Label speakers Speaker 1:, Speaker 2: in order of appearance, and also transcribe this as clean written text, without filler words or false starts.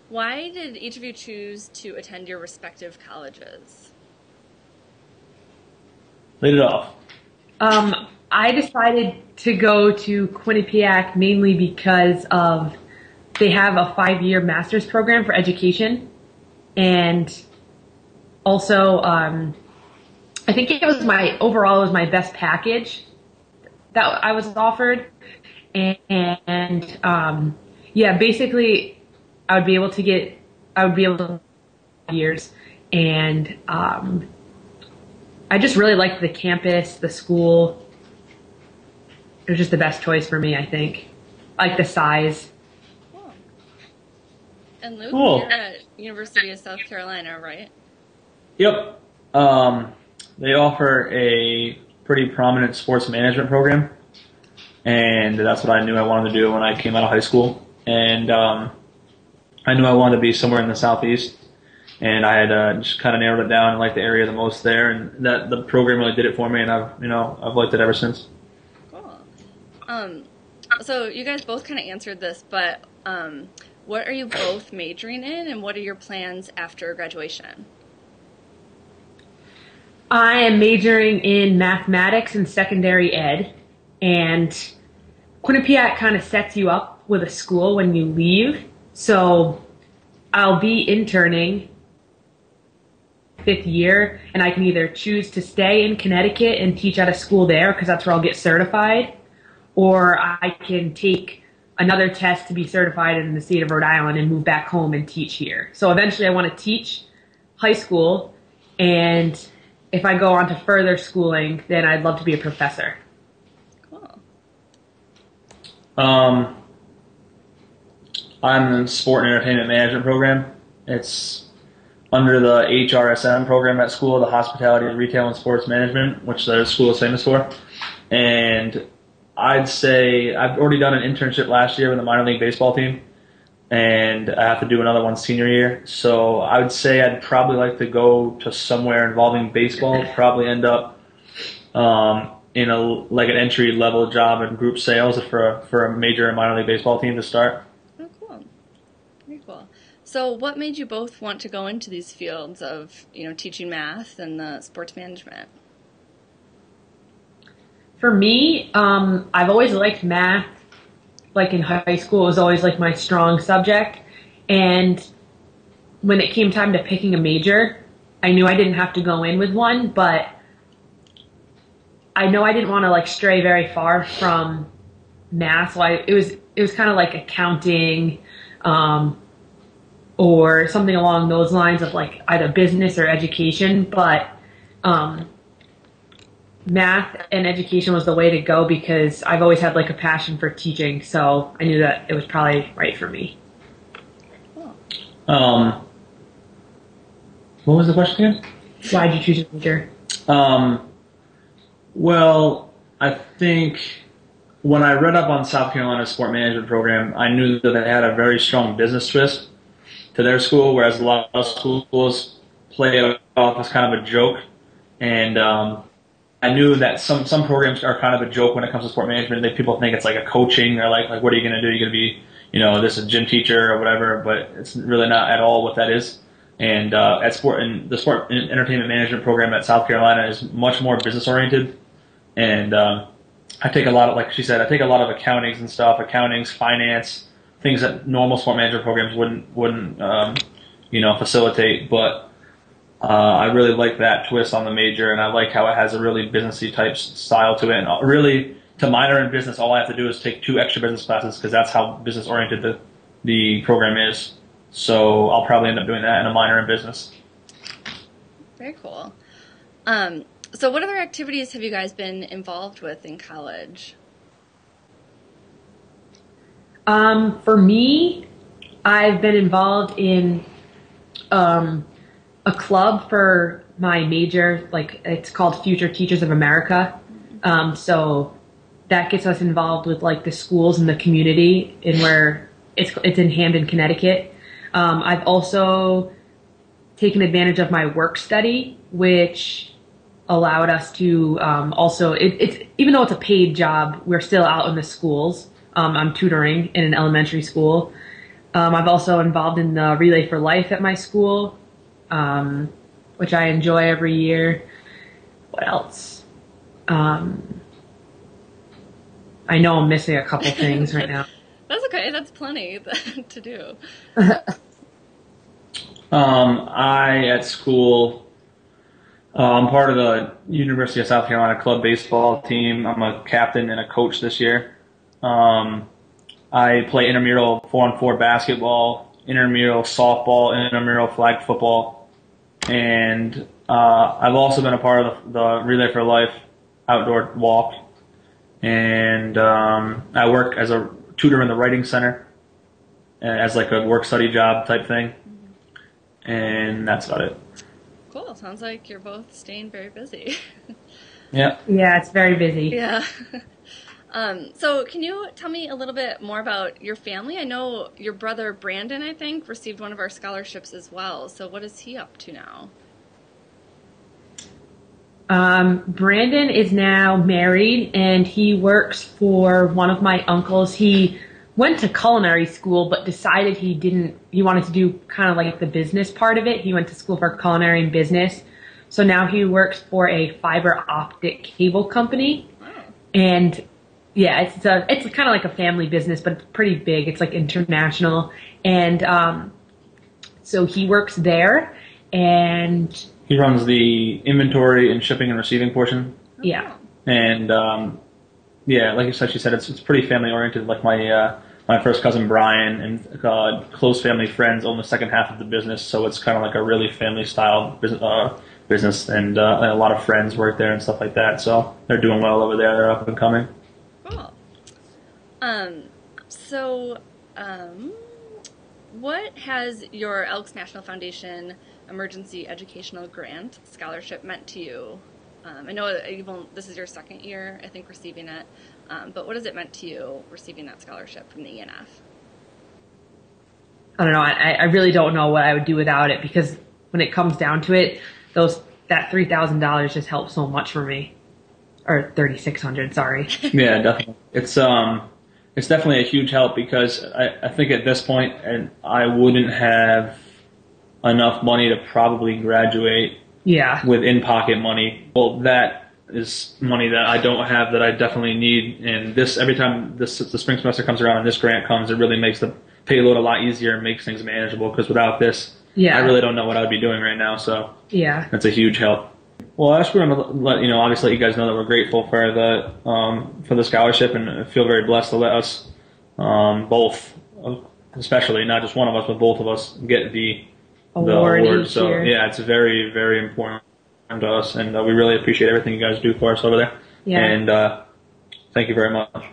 Speaker 1: Why did each of you choose to attend your respective colleges?
Speaker 2: Lead it off.
Speaker 3: I decided to go to Quinnipiac mainly because of they have a 5-year master's program for education, and also I think it was my best package that I was offered, and yeah, basically I would be able to years, and I just really liked the campus, the school. It was just the best choice for me, I think. I like the size.
Speaker 1: Cool. And Luke,
Speaker 2: Cool.
Speaker 1: you're at University of South Carolina, right?
Speaker 2: Yep. They offer a pretty prominent sports management program, and that's what I knew I wanted to do when I came out of high school. And I knew I wanted to be somewhere in the southeast, and I had just kind of narrowed it down and liked the area the most there, and that the program really did it for me, and I've liked it ever since.
Speaker 1: Cool. Um, so you guys both kind of answered this, but what are you both majoring in, and what are your plans after graduation?
Speaker 3: I am majoring in mathematics and secondary ed, and Quinnipiac kind of sets you up with a school when you leave. So I'll be interning 5th year, and I can either choose to stay in Connecticut and teach at a school there because that's where I'll get certified, or I can take another test to be certified in the state of Rhode Island and move back home and teach here. So eventually I want to teach high school, and if I go on to further schooling, then I'd love to be a professor.
Speaker 1: Cool.
Speaker 2: Um, I'm in the Sport and Entertainment Management program. It's under the HRSM program at school, the Hospitality, Retail, and Sports Management, which the school is famous for. And I'd say I've already done an internship last year with the minor league baseball team, and I have to do another one senior year. So I would say I'd probably like to go to somewhere involving baseball, probably end up in an entry level job in group sales for a major and minor league baseball team to start.
Speaker 1: Oh, cool. Very cool. So what made you both want to go into these fields of, teaching math and the sports management?
Speaker 3: For me, I've always liked math. Like in high school, it was always like my strong subject. And when it came time to picking a major, I knew I didn't have to go in with one, but I know I didn't want to like stray very far from math. So it was kind of like accounting, or something along those lines of like either business or education. But math and education was the way to go because I've always had like a passion for teaching, so I knew that it was probably right for me.
Speaker 1: Cool.
Speaker 2: What was the question again?
Speaker 3: Why did you choose a major?
Speaker 2: Well, I think when I read up on South Carolina's sport management program, I knew that they had a very strong business twist to their school, whereas a lot of schools play it off as kind of a joke. And I knew that some programs are kind of a joke when it comes to sport management. People think it's like a coaching or like what are you going to do? You're going to be, this is a gym teacher or whatever, but it's really not at all what that is. And the sport and entertainment management program at South Carolina is much more business oriented. And I take a lot of, like she said, I take a lot of accountings and stuff, accountings, finance, things that normal sport management programs wouldn't facilitate. But I really like that twist on the major, and I like how it has a really businessy type style to it. And really, to minor in business, all I have to do is take 2 extra business classes because that's how business oriented the program is. So I'll probably end up doing that in a minor in business.
Speaker 1: Very cool. So what other activities have you guys been involved with in college?
Speaker 3: For me, I've been involved in a club for my major, like it's called Future Teachers of America. So that gets us involved with like the schools and the community in where it's in Hamden, Connecticut. I've also taken advantage of my work study, which allowed us to also, it's even though it's a paid job, we're still out in the schools. I'm tutoring in an elementary school. I've also involved in the Relay for Life at my school, which I enjoy every year. What else? I know I'm missing a couple things right now.
Speaker 1: That's okay. That's plenty to do.
Speaker 2: At school, I'm part of the University of South Carolina club baseball team. I'm a captain and a coach this year. I play intramural 4-on-4 basketball, intramural softball, intramural flag football, and I've also been a part of the Relay for Life outdoor walk, and I work as a tutor in the writing center as like a work-study job type thing, and that's about it.
Speaker 1: Cool. Sounds like you're both staying very busy.
Speaker 2: Yeah.
Speaker 3: Yeah, it's very busy.
Speaker 1: Yeah. So can you tell me a little bit more about your family? I know your brother Brandon, I think, received one of our scholarships as well. So what is he up to now?
Speaker 3: Brandon is now married and he works for one of my uncles. He went to culinary school, but decided he wanted to do kind of like the business part of it. He went to school for culinary and business. So now he works for a fiber optic cable company.
Speaker 1: Oh.
Speaker 3: And yeah, it's kind of like a family business, but it's pretty big. It's like international. And, so he works there and
Speaker 2: He runs the inventory and shipping and receiving portion.
Speaker 3: yeah.
Speaker 2: And yeah, like she said, it's pretty family oriented. Like my first cousin Brian and close family friends own the second half of the business, so it's kind of like a really family style business, and a lot of friends work there and stuff like that. So they're doing well over there. They're up and coming.
Speaker 1: Cool. So, what has your Elks National Foundation Emergency Educational Grant scholarship meant to you? I know this is your second year, I think, receiving it, but what has it meant to you receiving that scholarship from the ENF?
Speaker 3: I don't know. I really don't know what I would do without it, because when it comes down to it, that $3,000 just helps so much for me. Or $3,600, sorry.
Speaker 2: Yeah, definitely. It's definitely a huge help, because I think at this point, and I wouldn't have enough money to probably graduate.
Speaker 3: Yeah.
Speaker 2: With in-pocket money. Well, that is money that I don't have that I definitely need. And every time the spring semester comes around and this grant comes, it really makes the payload a lot easier and makes things manageable. Because without this, I really don't know what I'd be doing right now. So
Speaker 3: yeah,
Speaker 2: that's a huge help. Well, I just want to obviously let you guys know that we're grateful for the scholarship, and feel very blessed to let us both, especially not just one of us, but both of us get the award. So
Speaker 3: year.
Speaker 2: Yeah, it's very, very important to us, and we really appreciate everything you guys do for us over there.
Speaker 3: Yeah.
Speaker 2: And thank you very much.